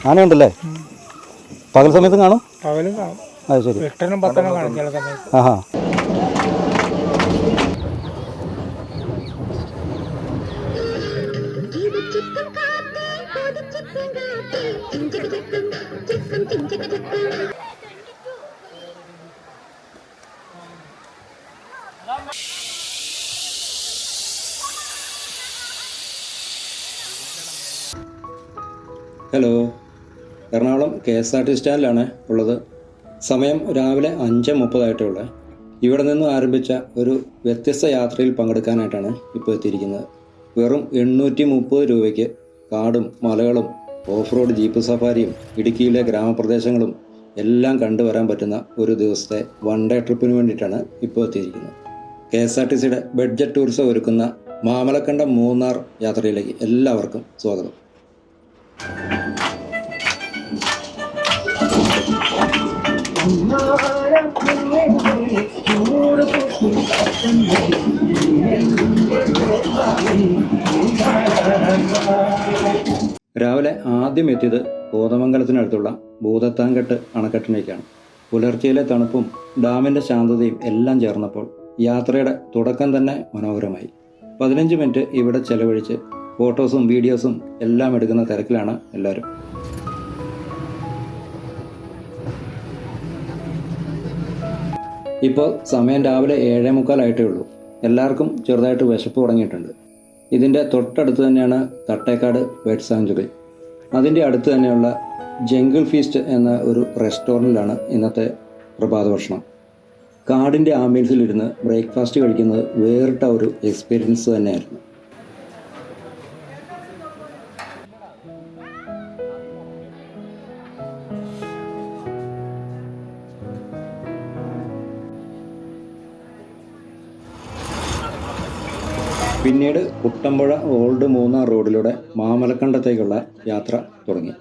ആനയുണ്ടല്ലേ? പകൽ സമയത്തും കാണും? പകലും കാണും. അത് ശരി. 8-നും 10-നും കാണും ചില സമയത്ത്. ആഹാ. ഹലോ, എറണാകുളം KSRTC സ്റ്റാൻഡിലാണ് ഉള്ളത്. സമയം രാവിലെ 5:30 ഇവിടെ നിന്ന് ആരംഭിച്ച ഒരു വ്യത്യസ്ത യാത്രയിൽ പങ്കെടുക്കാനായിട്ടാണ് ഇപ്പോൾ എത്തിയിരിക്കുന്നത്. വെറും 830 രൂപയ്ക്ക് കാടും മലകളും ഓഫ് റോഡ് ജീപ്പ് സഫാരിയും ഇടുക്കിയിലെ ഗ്രാമപ്രദേശങ്ങളും എല്ലാം കണ്ടുവരാൻ പറ്റുന്ന ഒരു ദിവസത്തെ വൺ ഡേ ട്രിപ്പിന് വേണ്ടിയിട്ടാണ് ഇപ്പോൾ എത്തിയിരിക്കുന്നത്. KSRTCയുടെ ബഡ്ജറ്റ് ടൂറിസം ഒരുക്കുന്ന മാമലക്കണ്ടം മൂന്നാർ യാത്രയിലേക്ക് എല്ലാവർക്കും സ്വാഗതം. രാവിലെ ആദ്യം എത്തിയത് കോതമംഗലത്തിനടുത്തുള്ള ഭൂതത്താൻകെട്ട് അണക്കെട്ടിലേക്കാണ്. പുലർച്ചയിലെ തണുപ്പും ഡാമിൻ്റെ ശാന്തതയും എല്ലാം ചേർന്നപ്പോൾ യാത്രയുടെ തുടക്കം തന്നെ മനോഹരമായി. 15 മിനിറ്റ് ഇവിടെ ചെലവഴിച്ച് ഫോട്ടോസും വീഡിയോസും എല്ലാം എടുക്കുന്ന തിരക്കിലാണ് എല്ലാവരും. ഇപ്പോൾ സമയം രാവിലെ 7:45 എല്ലാവർക്കും ചെറുതായിട്ട് വിശപ്പ് തുടങ്ങിയിട്ടുണ്ട്. ഇതിൻ്റെ തൊട്ടടുത്ത് തന്നെയാണ് തട്ടേക്കാട് പെറ്റ് സാങ്ച്വറി. അതിൻ്റെ അടുത്ത് തന്നെയുള്ള ജംഗിൾ ഫീസ്റ്റ് എന്ന ഒരു റെസ്റ്റോറൻറ്റിലാണ് ഇന്നത്തെ പ്രഭാത ഭക്ഷണം. കാടിൻ്റെ ആംബിയൻസിലിരുന്ന് ബ്രേക്ക്ഫാസ്റ്റ് കഴിക്കുന്നത് വേറിട്ട ഒരു എക്സ്പീരിയൻസ് തന്നെയായിരുന്നു. പിന്നീട് കുട്ടമ്പുഴ ഓൾഡ് മൂന്നാർ റോഡിലൂടെ മാമലക്കണ്ടത്തേക്കുള്ള യാത്ര തുടങ്ങി.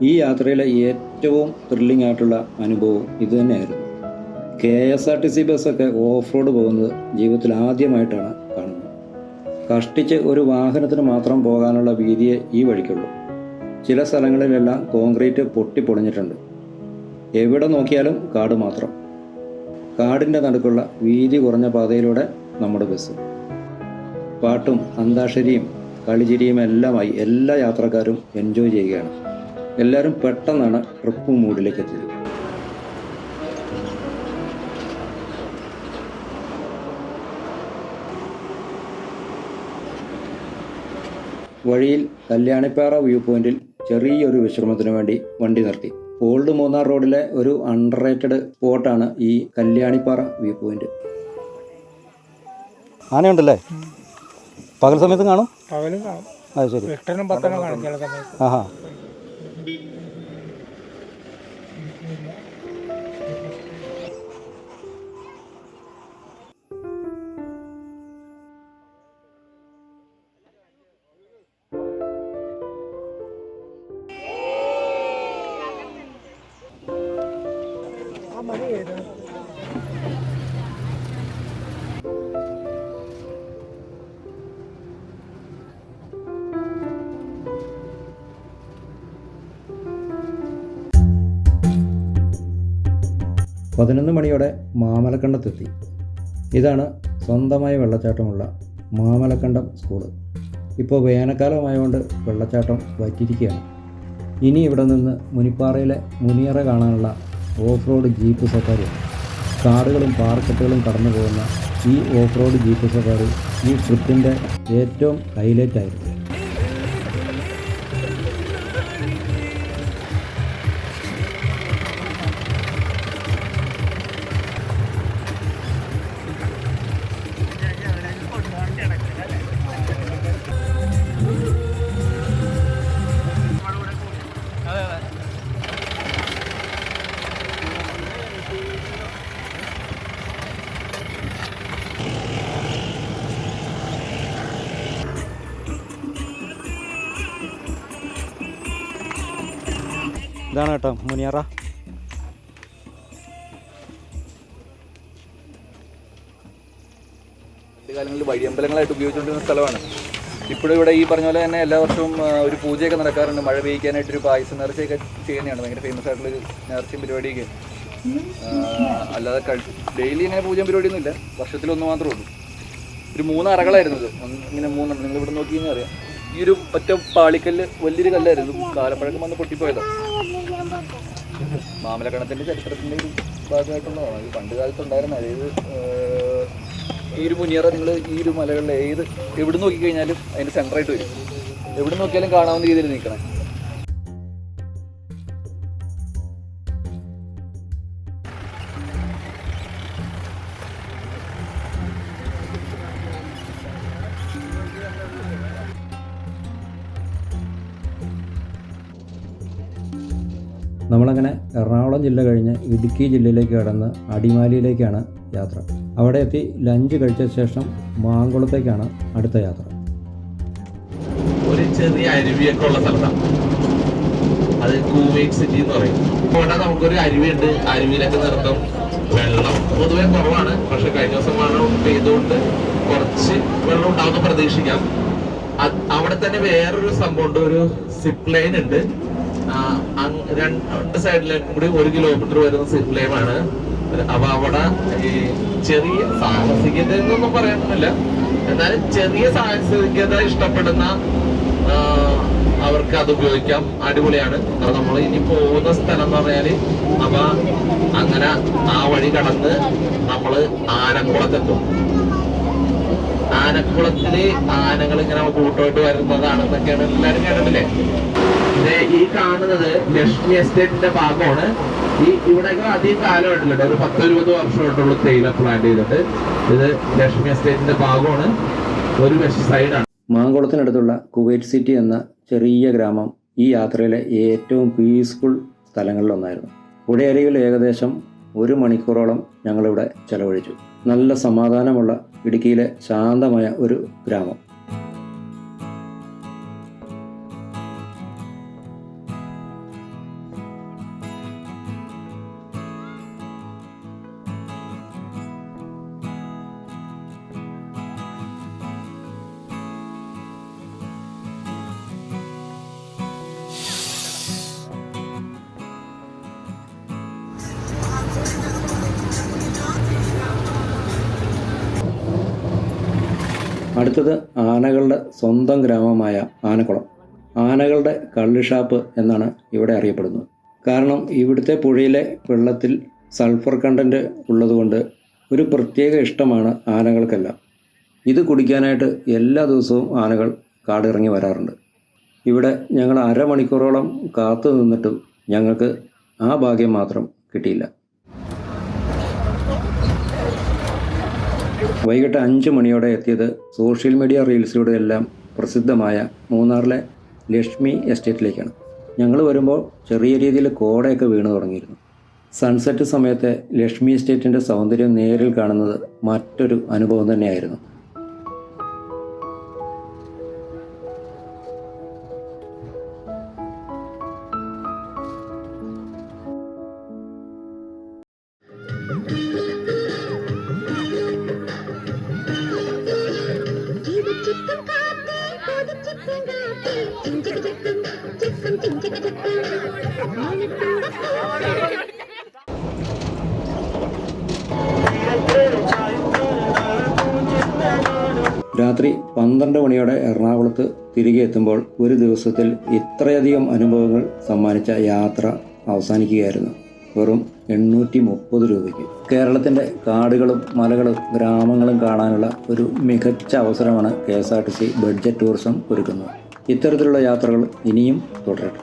ഈ യാത്രയിലെ ഏറ്റവും ത്രില്ലിംഗ് ആയിട്ടുള്ള അനുഭവം ഇതുതന്നെയായിരുന്നു. KSRTC ബസ്സൊക്കെ ഓഫ് റോഡ് പോകുന്നത് ജീവിതത്തിൽ ആദ്യമായിട്ടാണ് കാണുന്നത്. കഷ്ടിച്ച് ഒരു വാഹനത്തിന് മാത്രം പോകാനുള്ള വീതിയെ ഈ വഴിക്കുള്ളൂ. ചില സ്ഥലങ്ങളിലെല്ലാം കോൺക്രീറ്റ് പൊട്ടിപ്പൊളിഞ്ഞിട്ടുണ്ട്. എവിടെ നോക്കിയാലും കാട് മാത്രം. കാടിൻ്റെ നടുക്കുള്ള വീതി കുറഞ്ഞ പാതയിലൂടെ നമ്മുടെ ബസ്. പാട്ടും അന്താക്ഷരിയും കളിചിരിയും എല്ലാമായി എല്ലാ യാത്രക്കാരും എൻജോയ് ചെയ്യുകയാണ്. എല്ലാവരും പെട്ടെന്നാണ് ട്രിപ്പ് മൂഡിലേക്ക് എത്തിയത്. വഴിയിൽ കല്യാണിപ്പാറ വ്യൂ പോയിന്റിൽ ചെറിയൊരു വിശ്രമത്തിന് വേണ്ടി വണ്ടി നിർത്തി. ഓൾഡ് മൂന്നാർ റോഡിലെ ഒരു അണ്ടർറേറ്റഡ് സ്പോട്ടാണ് ഈ കല്യാണിപ്പാറ വ്യൂ പോയിന്റ്. ആനയുണ്ടല്ലേ? പകൽ സമയത്തും കാണും? പകലും കാണും. അത് ശരി. 8-നും 10-നും കാണും ചില സമയത്ത്. ആഹാ. പതിനൊന്ന് മണിയോടെ മാമലക്കണ്ടത്തെത്തി. ഇതാണ് സ്വന്തമായ വെള്ളച്ചാട്ടമുള്ള മാമലക്കണ്ടം സ്കൂള്. ഇപ്പോൾ വേനൽക്കാലമായതുകൊണ്ട് വെള്ളച്ചാട്ടം വറ്റിയിരിക്കുകയാണ്. ഇനി ഇവിടെ നിന്ന് മുനിപ്പാറയിലെ മുനിയറ കാണാനുള്ള ഓഫ് റോഡ് ജീപ്പ് സഫാരിയാണ്. കാടുകളും പാറക്കെട്ടുകളും കടന്നു പോകുന്ന ഈ ഓഫ് റോഡ് ജീപ്പ് സഫാരി ഈ ട്രിപ്പിൻ്റെ ഏറ്റവും ഹൈലൈറ്റ് ആയിരുന്നു. ഇതാണ് കേട്ടോ മുനിയറ. കാലങ്ങളിൽ വഴിയമ്പലങ്ങളായിട്ട് ഉപയോഗിച്ചുകൊണ്ടിരുന്ന സ്ഥലമാണ്. ഇപ്പോഴും ഇവിടെ ഈ പറഞ്ഞ പോലെ തന്നെ എല്ലാ വർഷവും ഒരു പൂജയൊക്കെ നടക്കാറുണ്ട്. മഴ പെയ്യിക്കാനായിട്ടൊരു പായസം നേർച്ചയൊക്കെ ചെയ്യുന്നതാണ്. ഭയങ്കര ഫേമസ് ആയിട്ടുള്ളൊരു നേർച്ചയും പരിപാടിയൊക്കെ. അല്ലാതെ ഡെയിലി ഇങ്ങനെ പൂജയും പരിപാടിയൊന്നുമില്ല, വർഷത്തിലൊന്ന് മാത്രമേ ഉള്ളൂ. ഒരു 3 അറകളായിരുന്നു ഇത്. ഇങ്ങനെ 3 നിങ്ങൾ ഇവിടെ നോക്കി കഴിഞ്ഞാൽ അറിയാം. ഈ ഒരു ഒറ്റ പാളിക്കല്ല് വലിയൊരു കല്ലായിരുന്നു, കാലപ്പഴക്കം വന്ന് പൊട്ടിപ്പോയതാണ്. മാമലക്കണത്തിൻ്റെ ചരിത്രത്തിൻ്റെ ഒരു ഭാഗമായിട്ടുള്ളതാണ്. ഇത് പണ്ട് കാലത്തുണ്ടായിരുന്ന, അതായത് ഈ ഒരു മുനിയറ നിങ്ങൾ ഈ ഒരു മലകളിലെ എവിടെ നോക്കിക്കഴിഞ്ഞാലും അതിൻ്റെ സെൻറ്ററായിട്ട് വരും. എവിടെ നോക്കിയാലും കാണാവുന്ന രീതിയിൽ നിൽക്കണം. നമ്മളങ്ങനെ എറണാകുളം ജില്ല കഴിഞ്ഞ് ഇടുക്കി ജില്ലയിലേക്ക് കടന്ന് അടിമാലിയിലേക്കാണ് യാത്ര. അവിടെ എത്തി ലഞ്ച് കഴിച്ച ശേഷം മാങ്കുളത്തേക്കാണ് അടുത്ത യാത്ര. ഒരു ചെറിയ അരുവിയൊക്കെ ഉള്ള സ്ഥലത്താണ് അത്, കുവൈറ്റ് സിറ്റി എന്ന് പറയും. അവിടെ നമുക്കൊരു അരുവിയുണ്ട്. അരുവിയിലൊക്കെ നിർത്തും. വെള്ളം പൊതുവെ കുറവാണ്, പക്ഷെ കഴിഞ്ഞ ദിവസം മഴ പെയ്തുകൊണ്ട് കുറച്ച് വെള്ളം ഉണ്ടാവുന്ന പ്രതീക്ഷിക്കാം. അവിടെ തന്നെ വേറൊരു സംഭവമുണ്ട്, ഒരു സിപ്പ് ലൈൻ ഉണ്ട്. 2 സൈഡിലും കൂടി 1 കിലോമീറ്റർ വരുന്ന സിപ്പ് ലൈൻ ആണ്. അപ്പൊ അവിടെ ഈ ചെറിയ സാഹസികത എന്നൊന്നും പറയാനൊന്നുമില്ല, എന്നാലും ചെറിയ സാഹസികത ഇഷ്ടപ്പെടുന്ന അവർക്ക് അത് ഉപയോഗിക്കാം. അടിപൊളിയാണ്. നമ്മൾ ഇനി പോകുന്ന സ്ഥലം എന്ന് പറഞ്ഞാല്, അപ്പൊ അങ്ങനെ ആ വഴി കടന്ന് നമ്മള് ആനക്കുളത്തെത്തും. ആനക്കുളത്തില് ആനകൾ ഇങ്ങനെ കൂട്ടമായിട്ട് വരുന്നതാണെന്നൊക്കെയാണ് എല്ലാരും കേട്ടിട്ടില്ലേ. ഈ കാണുന്നത് ലക്ഷ്മി എസ്റ്റേറ്റിന്റെ ഭാഗമാണ്. ഇവിടെയൊക്കെ അധികം കാലമായിട്ടില്ല, ഒരു 10-20 വർഷമായിട്ടുള്ള തേയില പ്ലാന്റ് ചെയ്തിട്ട്. ഇത് ലക്ഷ്മി എസ്റ്റേറ്റിന്റെ ഭാഗമാണ്, ഒരു വെസ്റ്റ് സൈഡാണ്. മാങ്കുളത്തിനടുത്തുള്ള കുവൈറ്റ് സിറ്റി എന്ന ചെറിയ ഗ്രാമം ഈ യാത്രയിലെ ഏറ്റവും പീസ്ഫുൾ സ്ഥലങ്ങളിലൊന്നായിരുന്നു. പുഴയരികിൽ ഏകദേശം 1 മണിക്കൂറോളം ഞങ്ങളിവിടെ ചെലവഴിച്ചു. നല്ല സമാധാനമുള്ള ഇടുക്കിയിലെ ശാന്തമായ ഒരു ഗ്രാമം. അടുത്തത് ആനകളുടെ സ്വന്തം ഗ്രാമമായ ആനക്കുളം. ആനകളുടെ കള്ളുഷാപ്പ് എന്നാണ് ഇവിടെ അറിയപ്പെടുന്നത്. കാരണം ഇവിടുത്തെ പുഴയിലെ വെള്ളത്തിൽ സൾഫർ കണ്ടൻറ്റ് ഉള്ളതുകൊണ്ട് ഒരു പ്രത്യേക ഇഷ്ടമാണ് ആനകൾക്കെല്ലാം. ഇത് കുടിക്കാനായിട്ട് എല്ലാ ദിവസവും ആനകൾ കാടിറങ്ങി വരാറുണ്ട്. ഇവിടെ ഞങ്ങൾ 1/2 മണിക്കൂറോളം കാത്തു നിന്നിട്ടും ഞങ്ങൾക്ക് ആ ഭാഗ്യം മാത്രം കിട്ടിയില്ല. വൈകിട്ട് 5 മണിയോടെ എത്തിയത് സോഷ്യൽ മീഡിയ റീൽസിലൂടെ എല്ലാം പ്രസിദ്ധമായ മൂന്നാറിലെ ലക്ഷ്മി എസ്റ്റേറ്റിലേക്കാണ്. ഞങ്ങൾ വരുമ്പോൾ ചെറിയ രീതിയിൽ കോടയൊക്കെ വീണു തുടങ്ങിയിരുന്നു. സൺസെറ്റ് സമയത്തെ ലക്ഷ്മി എസ്റ്റേറ്റിൻ്റെ സൗന്ദര്യം നേരിൽ കാണുന്നത് മറ്റൊരു അനുഭവം തന്നെയായിരുന്നു. രാത്രി 12 മണിയോടെ എറണാകുളത്ത് തിരികെ എത്തുമ്പോൾ ഒരു ദിവസത്തിൽ ഇത്രയധികം അനുഭവങ്ങൾ സമ്മാനിച്ച യാത്ര അവസാനിക്കുകയായിരുന്നു വെറും 830 രൂപയ്ക്ക്. കേരളത്തിൻ്റെ കാടുകളും മലകളും ഗ്രാമങ്ങളും കാണാനുള്ള ഒരു മികച്ച അവസരമാണ് KSRTC ബഡ്ജറ്റ് ടൂറിസം ഒരുക്കുന്നത്. ഇത്തരത്തിലുള്ള യാത്രകൾ ഇനിയും തുടരട്ടെ.